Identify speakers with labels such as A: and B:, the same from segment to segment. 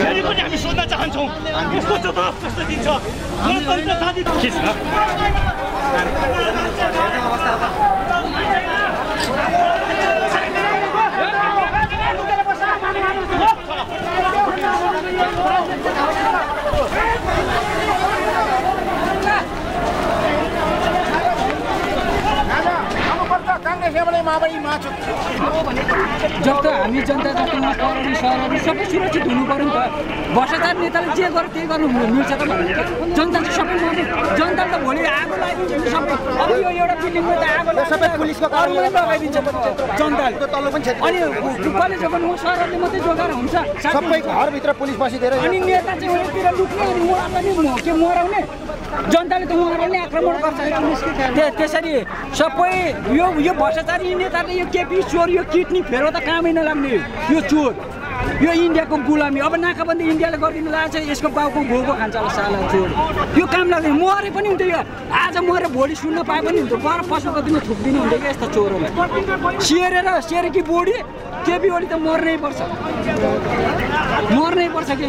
A: फेरि पनि हामी सोध्न चाहन्छौँ यस्तो जवाफ कस्तो दिन्छ गणतन्त्रवादी के छ
B: जब त हामी जनता जस्तोमा कराउनु सहरहरू सबै सुरक्षित हुनु पर्यो नि त भ्रष्टाचार नेताले जे गर्यो त्यही गर्नु मिल्छ त भनेर जनता चाहिँ सबै मर्ने जनताले त भोलि आगो लगाइदिन्छ सबै अब यो एउटा बिल्डिङमा त आगो सबै पुलिसको कर्मीले लगाइदिन्छ जनताले अनि कसले जोगाउनु हो सहरले मात्रै जोगाएर हुन्छ
C: सबै घरभित्र पुलिस बसिदिएर
B: अनि नेता चाहिँ उनीतिर लुक्ने अनि उहाँलाई नि के मराउने जनताले त उहाँलाई नै आक्रमण गर्छ त्यसरी सबै यो भ्रष्टाचारी नेताले यो केपी चोर यो किडनी फेरो त कामै नलाग्ने यो चोर यो इन्डियाको गुलामी अब नाकाबन्दी इन्डियाले गरिदिनु लागेको छ यसको बाउको घोको खान्छ होला साला चोर यो काम लाग्दैन मरे पनि हुन्थ्यो यो आज मरे भोलि सुन्न पाए पनि हुन्थ्यो गर पशुको दिनमा थुक्दिनु हुन्थ्यो कि यस्तो चोरहरूलाई सेरेकी बोडी केपी ओली त मर्नै पर्छ कि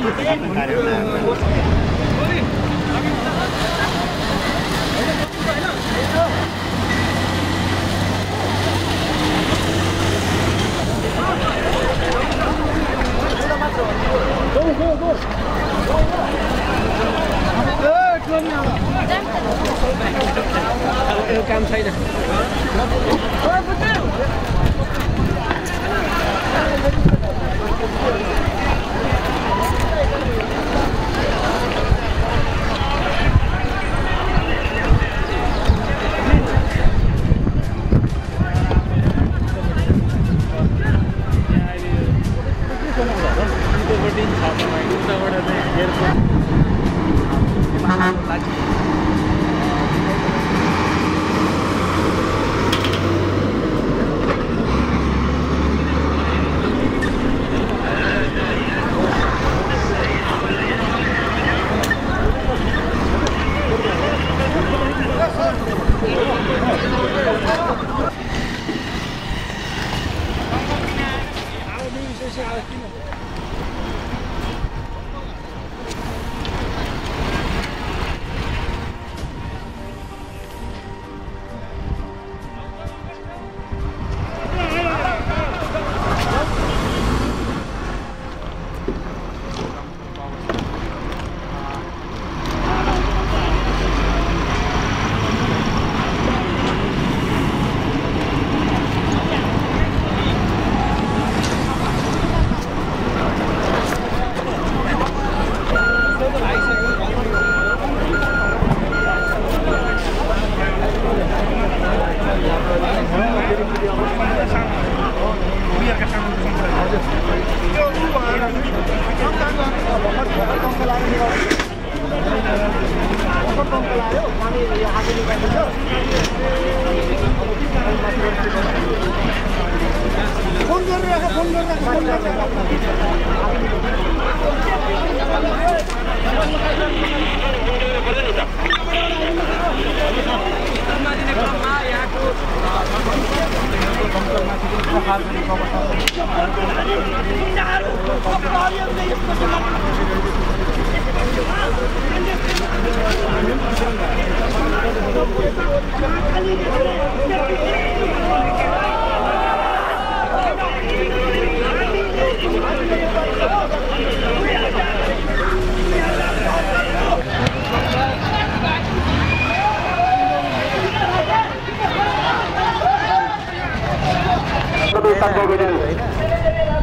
B: काम छैन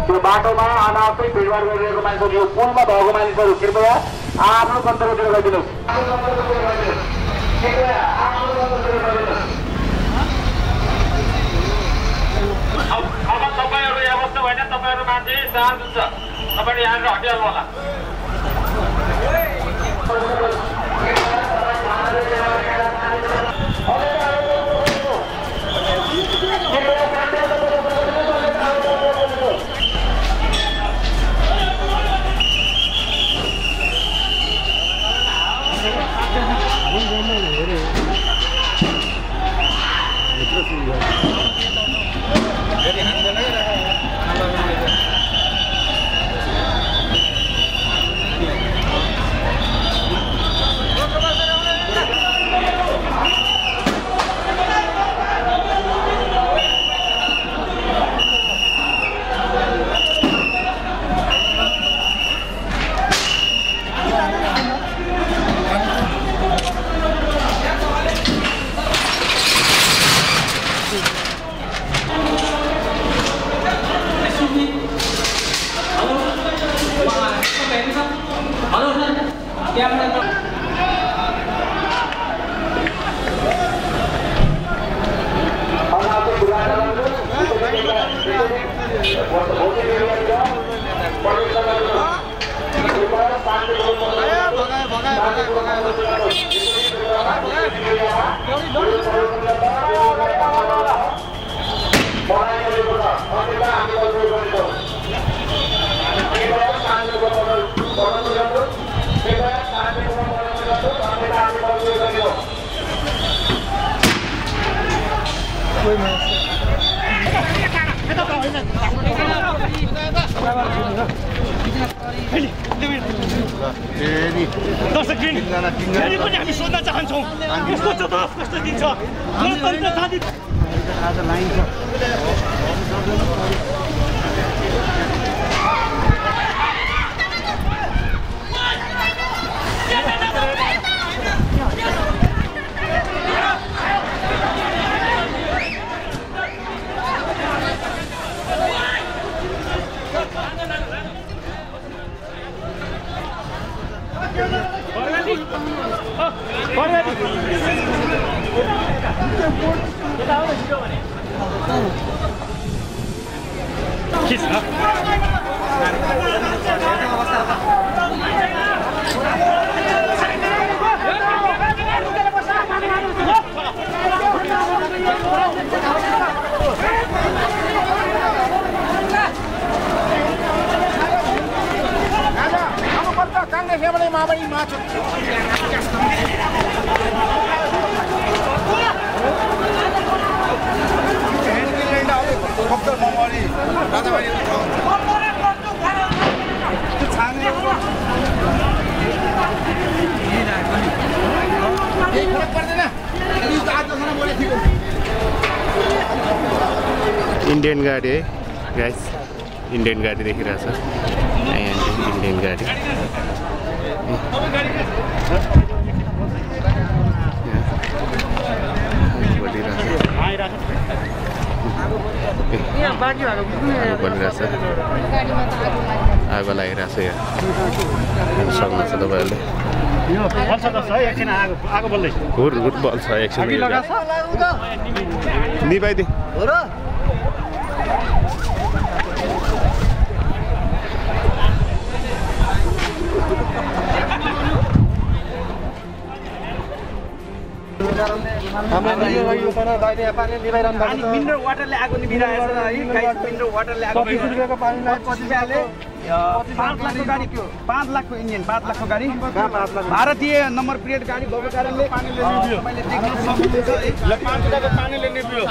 D: त्यो बाटोमा अनावश्यक भिडभाड गरिरहेको मान्छेहरू यो पुलमा भएको मानिसहरू कृपया आफ्नो गन्तव्यतिर गइदिनुहोस्। अब तपाईँहरू यहाँ बस्नु भएन, तपाईँहरू मान्छे चार्ज हुन्छ, तपाईँले यहाँबाट हटिहाल्नु होला।
A: दर्शकवृन्द फेरि पनि हामी सोध्न चाहन्छौँ यस्तो जवाफ कस्तो दिन्छ गणतन्त्रवादी
C: आज लाइन छ
E: इंडियन गाड़ी है गाइस, इंडियन गाड़ी देखिरहेछ इंडियन गाड़ी बनिरहेछ आगो लागिरहेछ यहाँ सक्नुहुन्छ तपाईहरुले हुर हुर बल्छ एकछिन निभाइदे
B: मिनरल वाटरले आगो निभिरहेछ है गाइस, मिनरल वाटरले आगो 25 रुपैयाँको पानी लाग्छ 25 रुपैयाँले 5 लाखको गाडी त्यो 5 लाखको इन्जिन 5 लाखको गाडी भारतीय नम्बर प्लेट गाडी भएको कारणले पानीले निभियो मैले देख्न सक्छु ल 5 रुपैयाँको पानीले निभियो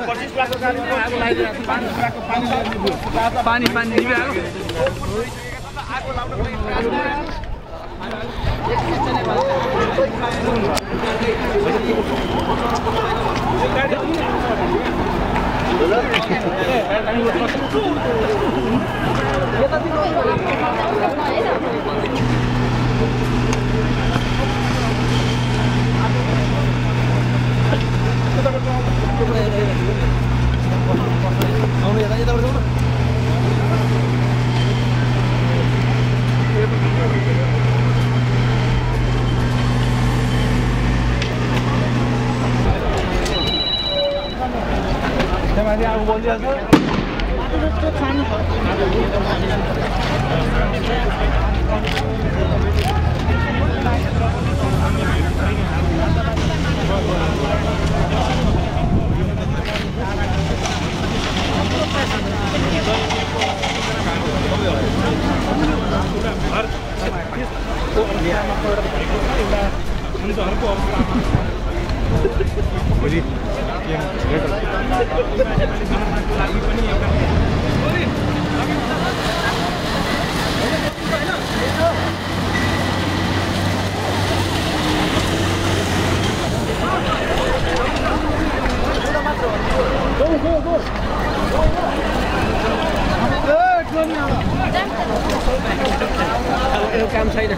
B: 25 लाखको गाडीमा आगो लागिरहेको 5 रुपैयाँको पानीले निभियो पानी निभियो आगो लाउन काम छैन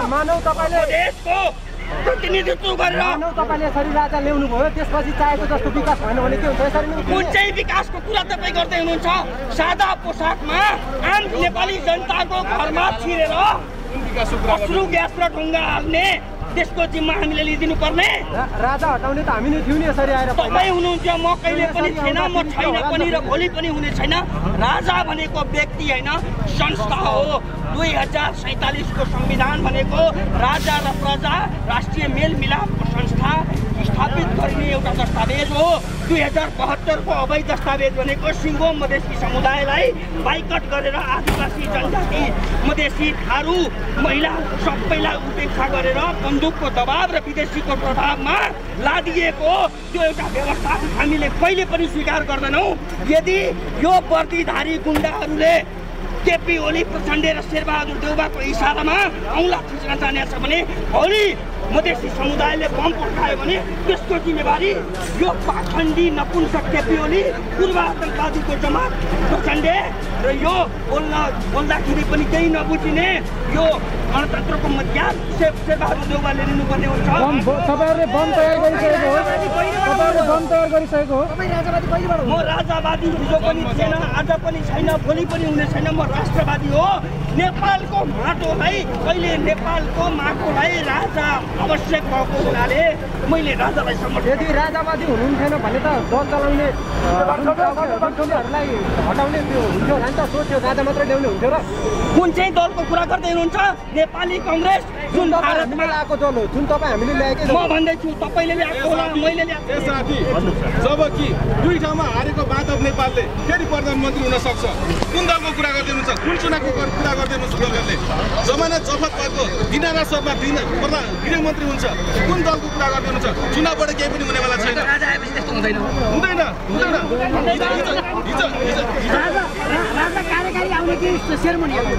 C: मानव तपाईले
A: देशको प्रतिनिधित्व गरेर
C: मानव तपाईले यसरी राजा ल्याउनु भयो त्यसपछि चाहेको जस्तो विकास भएन भने के हुन्छ यसरी नै
A: कुन चाहिँ विकासको कुरा तपाईँ गर्दै हुनुहुन्छ सादा पोसाकमा आम नेपाली जनताको घरमा छिरेर अश्रु ग्यास र ढुङ्गा हाल्ने त्यसको जिम्मा हामीले लिदिनु पर्ने
C: राजा हटाउने त हामी नै थियौँ नि यसरी आएर
A: तपाईँ हुनुहुन्छ म कहिले पनि छैन म छैन पनि र भोलि पनि हुने छैन राजा भनेको व्यक्ति होइन संस्था हो 2047 को संविधान भनेको राजा र प्रजा राष्ट्रिय मेलमिलापको संस्था स्थापित गरिने एउटा दस्तावेज हो। 2072 को अवैध दस्तावेज भनेको सिङ्गो मधेसी समुदायलाई बाइकट गरेर आदिवासी जनजाति मधेसी थारू महिला सबैलाई उपेक्षा गरेर बन्दुकको दबाव र विदेशीको प्रभावमा लादिएको त्यो एउटा व्यवस्था हामीले कहिले पनि स्वीकार गर्दैनौँ। यदि यो वर्दीधारी गुण्डाहरूले केपी ओली प्रचण्डे र शेरबहादुर देउवाको इसारामा औँला खिच्न जानेछ भने भोलि मधेसी समुदायले बम पड्कायो भने त्यसको जिम्मेवारी यो पाखण्डी नपुंसक केपी ओली पूर्व आतङ्कवादीको जमात प्रचण्डे र यो बोल्दाखेरि पनि केही नबुझिने यो गणतन्त्रको मध्याह शेरबहादुर देउवाले लिनुपर्ने हुन्छ।
C: तपाईहरुले बम तयार गरिसकेको हो। तपाईहरुले बम तयार गरिसकेको हो। तपाई राजावादी कहिलेबाट हो?
A: म राजावादी हिजो पनि थिएन, आज पनि छैन, भोलि पनि हुने छैन। म राष्ट्रवादी हो। नेपालको माटोलाई कहिले नेपालको माटोलाई राजा आवश्यक भएको हुनाले मैले राजालाई समर्थन।
C: यदि राजावादी हुनुहुन्थेन भने त दल चलाउने गुण्डाहरूलाई हटाउने त्यो हुन्थ्यो होला नि त। सोच्यो राजा मात्रै ल्याउने हुन्थ्यो र।
A: कुन चाहिँ दलको कुरा गर्दै हुनुहुन्छ? नेपाली कांग्रेस जुन भारतमा
C: आएको दल हो, जुन तपाईँ हामीले ल्याएकै।
A: म भन्दैछु तपाईँले ल्याएको होला, मैले ल्याएको।
F: साथी, जब कि दुई ठाउँमा हारेको बादव नेपालले फेरि प्रधानमन्त्री हुन सक्छ। कुन दलको कुरा गर्दै हुनुहुन्छ? कुन चुनावको कुरा गर्दै हुनुहुन्छ? दलले जमानत जफत भएको दिनारा सभा गृहमन्त्री हुन्छ। कुन दलको कुरा गर्दै हुनुहुन्छ? चुनावबाट केही पनि हुनेवाला छैन।
A: राजा आएपछि त्यस्तो हुँदैन।
F: हुँदैन हुँदैन।
G: राजा कार्यकारी आउने कि सेरेमनी आउने?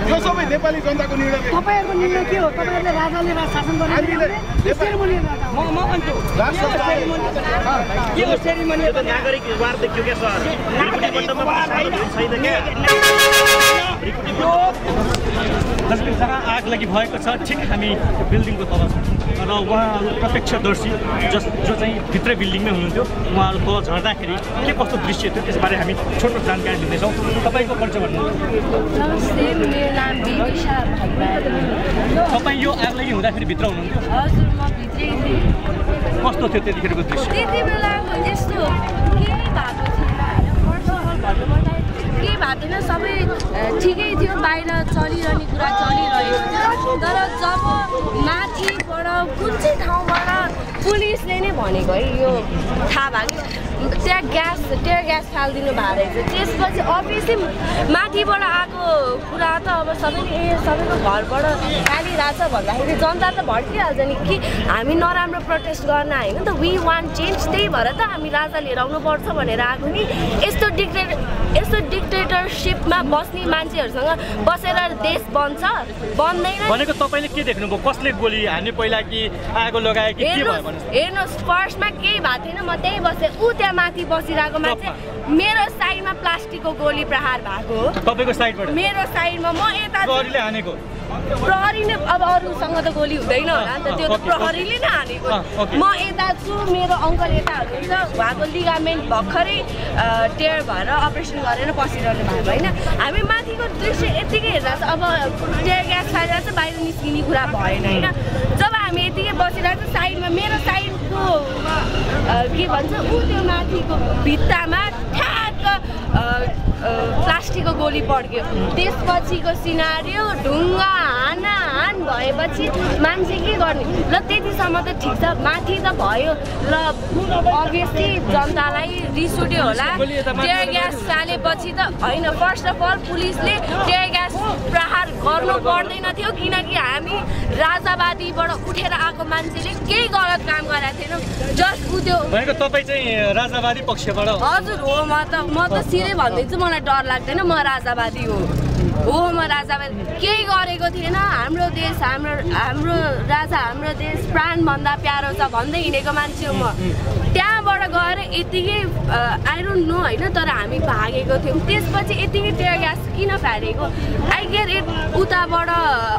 F: यो सबै नेपाली जनताको निर्णय।
G: तपाईहरुको निर्णय के हो? तपाईहरुले राजाले शासन गर्ने सेरेमनी
A: म भन्छु के हो सेरेमनी?
H: नागरिक वार देखियो क्या सर? जहाँ आग लागि भएको छ ठिक हामी बिल्डिङको तल छौँ र उहाँहरू प्रत्यक्षदर्शी जो चाहिँ भित्रै बिल्डिङमै हुनुहुन्थ्यो। उहाँहरू तल झर्दाखेरि के कस्तो दृश्य थियो त्यसबारे हामी छोटो जानकारी दिँदैछौँ। तपाईँको परिचय भन्नुहोस्।
I: नमस्ते, मेरो नाम विदिशा भट्टराई।
H: तपाईँ यो आग लागि हुँदाखेरि भित्र हुनुहुन्थ्यो?
I: हजुर, म भित्रै थिएँ।
H: कस्तो थियो त्यतिखेरको दृश्य?
I: त्यति बेलाको यस्तो केही भएको थिएन होइन। फर्स्ट अफ अल भन्नुपर्दा केही भएको थिएन, सबै ठिकै थियो, बाहिर चलिरहने कुरा चलिरहेको थियो। तर जब माथिबाट कुन चाहिँ ठाउँबाट पुलिसले नै भनेको है यो थाहा भयो कि त्यहाँ टियर ग्यास फालिदिनु भएको रहेछ। त्यसपछि अभियसली माथिबाट आएको कुरा त अब सबैको घरबाट फालिरहेछ भन्दाखेरि जनता त भड्किहाल्छ नि कि हामी नराम्रो प्रोटेस्ट गर्न होइन त। वी वान्ट चेन्ज, त्यही भएर त हामी राजा लिएर आउनुपर्छ भनेर आएको नि। यस्तो डिक्टेटरसिपमा बस्ने मान्छेहरूसँग बसेर देश बन्दैन
H: भनेको। तपाईँले के देख्नुभयो? कसले गोली हान्ने पहिला कि आगो लगायो कि के भयो?
I: हेर्नुहोस्, फर्स्टमा केही भएको थिएन, म त्यहीँ बसेँ। ऊ त्यहाँ माथि बसिरहेको मान्छे मेरो साइडमा प्लास्टिकको गोली प्रहार भएको हो।
H: तपाईँको साइडबाट?
I: मेरो साइडमा। म यता
H: प्रहरीले हानेको?
I: प्रहरीले अब अरूसँग त गोली हुँदैन होला नि त, त्यो त प्रहरीले नै हानेको। म यता छु, मेरो अङ्कल यता हुनुहुन्छ, उहाँको लिगामेन्ट भर्खरै टेयर भएर अपरेसन गरेर बसिरहनु भएको होइन। हामी माथिको दृश्य यत्तिकै हेर्दा अब टेयर ग्यास फालिरहेको छ, बाहिर निस्किने कुरा भएन होइन। जब हामी यतिकै बसिरहेको छ, साइडमा मेरो साइडको के भन्छ ऊ त्यो माथिको भित्तामा ठ्याक्क प्लास्टिकको गोली पड्क्यो। त्यसपछिको सिनारियो ढुङ्गा हान भएपछि मान्छे के गर्ने? ल त्यतिसम्म त ठिक छ, माथि त भयो ल। अभियसली जनतालाई रिस उठ्यो होला। टियर ग्यास फालेपछि त होइन, फर्स्ट अफ अल पुलिसले टियर ग्यास प्रहार गर्नु पर्दैन थियो किनकि हामी राजावादीबाट उठेर आएको मान्छेले केही गलत काम गरेको थिएनौँ। जस्ट उ त्यो
H: भनेको तपाईँ चाहिँ राजावादी पक्षबाट?
I: हजुर हो। म त सिधै भनिदिन्छु, मलाई डर लाग्दैन, म राजावादी हो। म राजावादी केही गरेको थिएन। हाम्रो देश, हाम्रो राजा, हाम्रो देश प्राणभन्दा प्यारो छ भन्दै हिँडेको मान्छे हो म। त्यहाँबाट गएर यतिकै आई डोन्ट नो होइन, तर हामी भागेको थियौँ। त्यसपछि यतिकै टियर ग्यास किन फालेको? आई गेट इट, उताबाट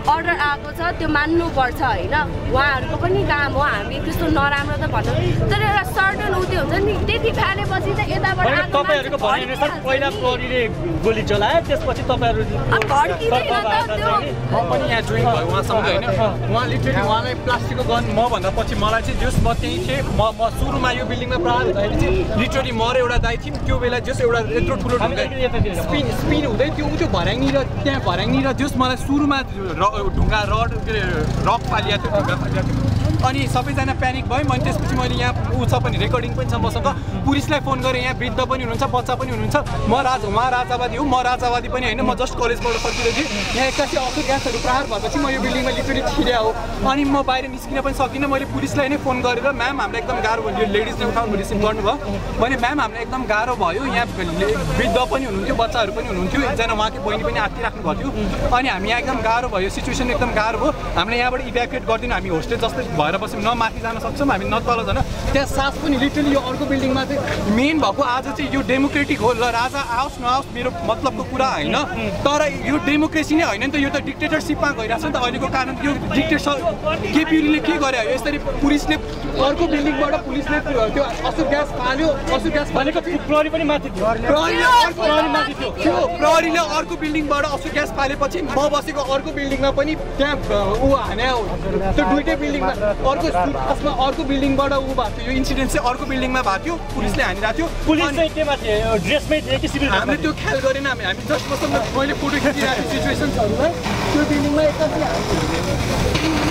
I: अर्डर आएको छ, त्यो मान्नुपर्छ होइन। उहाँहरूको पनि काम हो, हामी त्यस्तो नराम्रो त भन्नु। तर एउटा सर्टन उत्यो हुन्छ नि, त्यति फालेपछि त यताबाट
H: तपाईँहरूको भनाइअनुसार पहिला प्रहरीले गोली चलायो, त्यसपछि तपाईँहरू
J: पनि यहाँ जोइन भयो उहाँसँग होइन। उहाँ लिटरली उहाँलाई प्लास्टिकको गन मभन्दा पछि मलाई चाहिँ जस म त्यहीँ थिएँ। म सुरुमा यो बिल्डिङमा प्रहार हुँदाखेरि चाहिँ लिटरली म र एउटा दाइ थियौँ। त्यो बेला जस एउटा यत्रो ठुलो स्पिन हुँदै त्यो भर्याङनी र त्यहाँ भर्याङनी र जस मलाई सुरुमा ढुङ्गा रक फालिएको थियो, ढुङ्गा फालिएको थियो। अनि सबैजना प्यानिक भयो। अनि त्यसपछि मैले यहाँ ऊ छ पनि रेकर्डिङ पनि छ मसँग, पुलिसलाई फोन गरेँ। यहाँ वृद्ध पनि हुनुहुन्छ, बच्चा पनि हुनुहुन्छ। उहाँ राजावादी हो, म राजावादी पनि होइन। म जस्ट कलेजबाट फर्किँदै थिएँ। यहाँ एक्कासी असर ग्यासहरू प्रहार भएपछि म यो बिल्डिङमा लिटरली छिर्या हो। अनि म बाहिर निस्किन पनि सकिनँ। मैले पुलिसलाई नै फोन गरेर म्याम हामीलाई एकदम गाह्रो भयो, यो लेडिजले उठाउनु रिसिभ गर्नुभयो। मैले म्याम हामीलाई एकदम गाह्रो भयो, यहाँ वृद्ध पनि हुनुहुन्थ्यो, बच्चाहरू पनि हुनुहुन्थ्यो, एकजना उहाँकै बहिनी पनि आत्तिराख्नु भएको थियो। अनि हामी यहाँ एकदम गाह्रो भयो, सिचुएसन एकदम गाह्रो भयो। हामीले यहाँबाट इभ्याकुएट गरिदिनु, हामी होस्टेल जस्तै भएर बस्यौँ, न माथि जान सक्छौँ हामी न तल जान। त्यहाँ सास पनि लिटरली यो अर्को बिल्डिङमा चाहिँ मेन भएको आज चाहिँ यो डेमोक्रेटिक हो। ल राजा आओस् नआओस् मेरो मतलबको कुरा होइन, तर यो डेमोक्रेसी नै होइन नि त, यो त डिक्टेटरसिपमा गइरहेको छ नि त अहिलेको कारण। यो डिक्टेटर केपी ओलीले के गर्यो, यसरी पुलिसले अर्को बिल्डिङबाट पुलिसले त्यो असुर ग्यास फाल्यो। असुर ग्यास फालेको
H: प्रहरी पनि माथि थियो,
J: प्रहरीले अर्को बिल्डिङबाट असुर ग्यास फालेपछि म बसेको अर्को बिल्डिङमा पनि त्यहाँ ऊ हाने त्यो दुइटै बिल्डिङमा अर्को बिल्डिङबाट ऊ भएको थियो। यो इन्सिडेन्ट चाहिँ अर्को बिल्डिङमा भएको थियो, पुलिसले हानिरहेको थियो।
H: पुलिस चाहिँ केमा थियो, ड्रेसमै थियो कि सिभिल?
J: हामीले त्यो ख्याल गरेन, हामी जस्ट मसँग मैले फोटो खिचिरहेको सिचुएसन्सहरूलाई त्यो बिल्डिङमा एक्कासी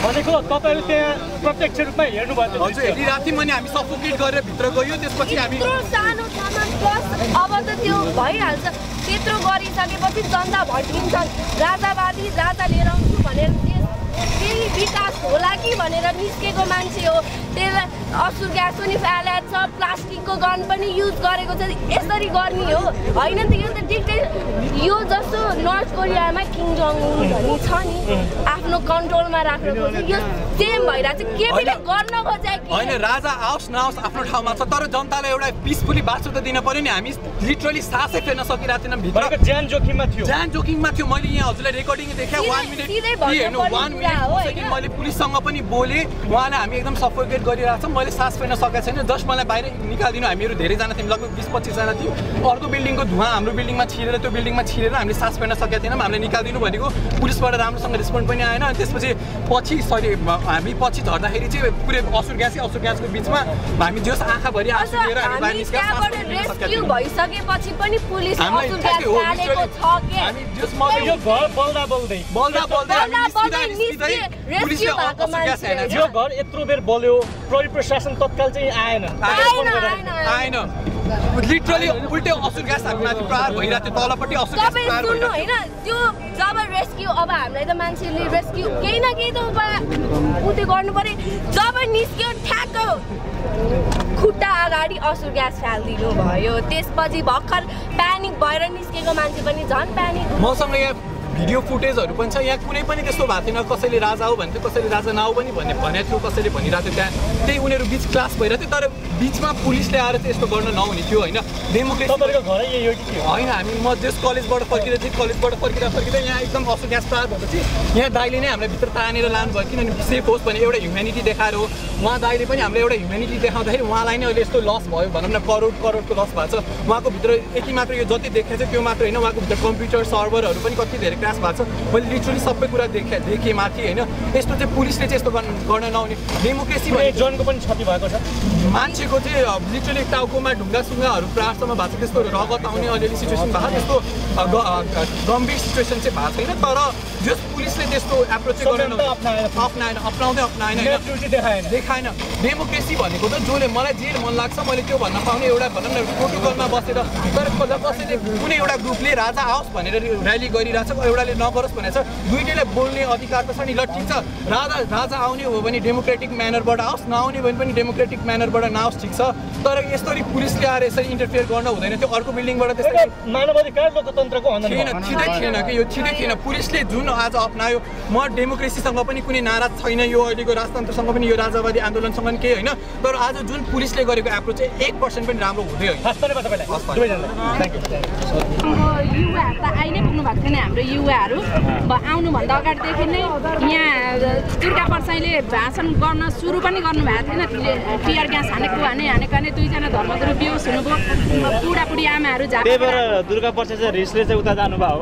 H: भनेको तपाईँहरू त्यहाँ प्रत्यक्ष रूपमा हेर्नुभयो?
J: हजुर हेरिरहेको थियौँ। अनि हामी सफोकेट गरेर भित्र गयो, त्यसपछि हामी
I: सानो सामान प्लस अब त त्यो भइहाल्छ। त्यत्रो गरिसकेपछि जनता भड्किन्छन्, राजावादी राजा लिएर आउँछु भनेर केही विकास होला कि भनेर निस्केको मान्छे हो। त्यसलाई असुर ग्यास पनि फ्यालेको छ, प्लास्टिकको गन पनि युज गरेको छ। यसरी गर्ने हो होइन नि त? यो त यो जस्तो नर्थ कोरियामा किङ जोङ उन भन्ने छ नि, आफ्नो कन्ट्रोलमा राख्नु खोज्छ, यो सेम भइरहेको छ। केपीले गर्न खोजेको
J: होइन, राजा आओस् नआओस् आफ्नो ठाउँमा छ, तर जनतालाई एउटा पिसफुली बाँच्नु त दिन पर्यो नि। हामी लिटरली सासै फेर्न सकिरहेको थिएनौँ भित्र,
H: ज्यान जोखिममा थियो।
J: ज्यान जोखिममा थियो। मैले यहाँ हजुरलाई रेकर्डिङ देखाएँ 1 मिनट हेर्नु, 1 मिनट मैले पुलिससँग पनि बोलेँ, उहाँलाई हामी एकदम सफोकेट गरिरहेको छौँ। मैले सास फेर्न सकेको छैन, जस्ट मलाई बाहिर निकालिदिनु। हामीहरू धेरैजना थियौँ, लगभग 20-25 जना थियौँ। अर्को बिल्डिङको धुवा हाम्रो बिल्डिङमा छिरेर त्यो बिल्डिङमा छिरेर हामीले सास फेर्न सकेका थिएनौँ। हामीले निकालिदिनु भनेको पुलिसबाट राम्रोसँग रिस्पोन्ड पनि आएन। अनि त्यसपछि हामी पछि झर्दाखेरि चाहिँ पुरै असुर ग्यासको बिचमा हामी जस आँखाभरि आँसु लिएर हामी बाहिर
I: रेस्क्यु भइसकेपछि पनि पुलिस असुर ग्यास फालेको छ के?
H: हामी जस म यो घर बल्दा बोल्दै
J: हामी निस्किँदै पुलिसले असुर ग्यास हानेछ।
H: यो घर यत्रो बेर बल्यो, प्रहरी प्रशासन तत्काल चाहिँ आएन।
J: लिटरली उल्टै असुर ग्यास हामीमाथि प्रहार भइरहेको थियो, तलपट्टि असुर ग्यास प्रहार भइरहेको
I: होइन। त्यो जब रेस्क्यु, अब हामीलाई त मान्छेले रेस्क्यु केही न केही त उपाय उयो गर्नु पर्यो। जब निस्क्यो ठ्याक्क खुट्टा अगाडि असुर ग्यास फालिदिनु भयो। त्यसपछि भर्खर प्यानिक भएर निस्केको मान्छे पनि झन् प्यानिक।
J: मसँग यहाँ भिडियो फुटेजहरू पनि छ। यहाँ कुनै पनि त्यस्तो भएको थिएन, कसैले राजा हो भन्थ्यो, कसैले राजा नहो पनि भनेको थियो, कसैले भनिरहेको थियो। त्यहाँ त्यही उनीहरू बिच क्लास भइरहेको थियो, तर बिचमा पुलिसले आएर चाहिँ यस्तो गर्न नहुने थियो होइन। डेमोक्रेसी होइन। हामी म जस कलेजबाट फर्किँदै थिएँ, कलेजबाट फर्किँदा यहाँ एकदम असुर ग्यास प्रहार भएपछि यहाँ दाइले नै हामीलाई भित्र तानेर लानुभयो, किनभने सेफ होस् भने एउटा ह्युम्यानिटी देखाएर हो। उहाँ दाइले पनि हामीलाई एउटा ह्युम्यानिटी देखाउँदाखेरि उहाँलाई नै अहिले यस्तो लस भयो भनौँ न, करोडको लस भएको छ। उहाँको भित्र यति मात्र यो जति देखेको छ त्यो मात्र होइन, उहाँको भित्र कम्प्युटर सर्भरहरू पनि कति धेरै क्रास भएको छ। मैले लिटरली सबै कुरा देखेँ माथि होइन। यस्तो चाहिँ पुलिसले चाहिँ यस्तो गर्न नहुने। डेमोक्रेसी भने
H: जनको पनि क्षति भएको छ,
J: मान्छेको चाहिँ लिटरली टाउकोमा ढुङ्गासुङ्गाहरू प्रार्थमा भएको छ, त्यस्तो रगत आउने अलिअलि सिचुएसन भएको, त्यस्तो गम्भीर सिचुएसन चाहिँ भएको छैन। तर जस पुलिसले त्यस्तो एप्रोच चाहिँ अप्नाउँदैन देखाएन। डेमोक्रेसी भनेको त जसले मलाई जे मन लाग्छ मैले त्यो भन्न पाउने एउटा भनौँ न प्रोटोकलमा बसेर। तर कसैले कुनै एउटा ग्रुपले राजा आओस् भनेर र्याली गरिरहेछ, एउटाले नगरोस् भनेको छ। दुइटैलाई बोल्ने अधिकार त छ नि। ल ठिक छ, राजा आउने हो भने डेमोक्रेटिक म्यानरबाट आओस्, नआउने भने पनि डेमोक्रेटिक म्यानरबाट नआओस्, ठिक छ। तर यसरी पुलिसले आएर यसरी इन्टरफियर गर्न हुँदैन। त्यो अर्को बिल्डिङबाट त्यसरी
H: मानवाधिकार लोकतन्त्रको
J: थिएन कि यो छिटै थिएन। पुलिसले जुन आज अप्नायो, म डेमोक्रेसीसँग पनि कुनै नाराज छैन, यो अहिलेको राजतन्त्रसँग पनि यो राजावादी आन्दोलनसँग पनि केही होइन। तर आज जुन पुलिसले गरेको एप्रोच चाहिँ 1% पनि राम्रो हुँदै होइन।
K: युवाहरू त आइ नै पुग्नु भएको थिएन। हाम्रो युवाहरू आउनुभन्दा अगाडिदेखि नै यहाँ दुर्गा परसाईले भाषण गर्न सुरु पनि गर्नुभएको थिएन। टियर ग्यास हानेको हानेको दुईजना धर्मगुरु बेहोस हुनुभयो, बुढाबुढी आमाहरू
H: दुर्गा परसाई चाहिँ रिसले चाहिँ उता जानुभयो।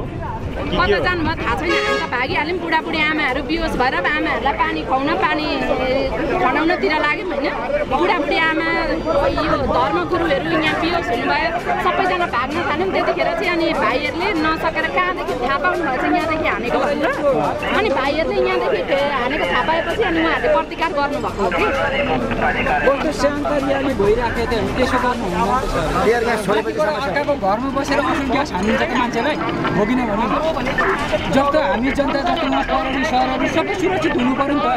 K: कता जानुभयो थाहा छैन। हामी त भागिहाल्यौँ, बुढाबुढी आमाहरू बिहोस भएर आमाहरूलाई पानी खुवाउन पानी खनाउनतिर लाग्यौँ होइन। बुढाबुढी आमा यो धर्मगुरुहरू यहाँ बिहोस हुनुभयो, सबैजना भाग्न थाल्यौँ। त्यतिखेर चाहिँ अनि भाइहरूले नसकेर कहाँदेखि थाहा पाउनु भएछ यहाँदेखि हानेको भनेर। अनि भाइहरूले यहाँदेखि हानेको थाहा पाएपछि अनि उहाँहरूले प्रतिकार गर्नुभएको हो कि
B: कस्तो शान्त रियाली भइराखेको थियो। त्यसो गर्नु अर्काको घरमा बसेर असुल ग्यास हानिन्छ त मान्छेलाई हो किन भने जस्तो हामी जनता जस्तो पराउनु सरहरू सबै सुरक्षित हुनु पऱ्यो नि त।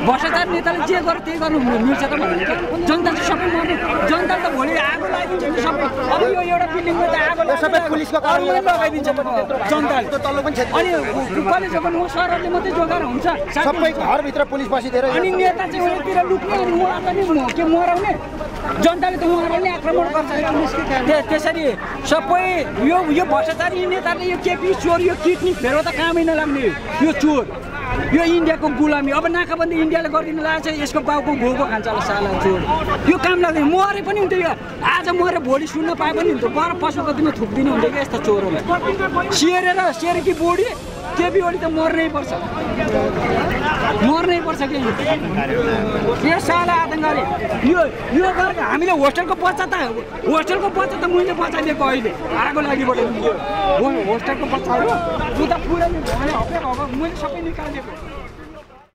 B: भ्रष्टाचार नेताले जे गर्यो त्यही गर्नु मिल्छ त भनेको जनता चाहिँ सबै मर्ने। जनता त भोलि आगो लगाइदिन्छ नि सबै। अब यो एउटा बिल्डिङमा त आगो सबै पुलिसको अरूले लगाइदिन्छ जनताले अनि कलेजको सरहरूले मात्रै जोगाएर हुन्छ।
C: सबै घरभित्र पुलिस बसिदिएर
B: अनि नेता चाहिँ उनीतिर लुक्ने अनि उहाँलाई नि के मराउने। जनताले त उहाँहरूले आक्रमण गर्छ। त्यसरी सबै यो भ्रष्टाचारी नेताले यो केपी चोर यो किडनी फेरो त कामै नलाग्ने यो चोर यो इन्डियाको गुलामी। अब नाकाबन्दी इन्डियाले गरिदिनु लागेको छ, यसको बाउको घोको खान्छ होला साला चोर। यो काम लाग्दैन। मरे पनि हुन्थ्यो, यो आज मरे भोलि सुन्न पाए पनि हुन्थ्यो। बर पशुको दिनमा थुक्दिनु हुन्थ्यो क्या यस्तो चोरहरूलाई। सेरेकी बोडी केपी ओडी त मर्नै पर्छ कि यो साला आतङ्कवादी। यो गरेर हामीले होस्टेलको बच्चा त मैले बचाइदिएको अहिले आगो लागिबाट होस्टेलको बच्चाहरू उता पुरै मैले सबै निकालिदिएको।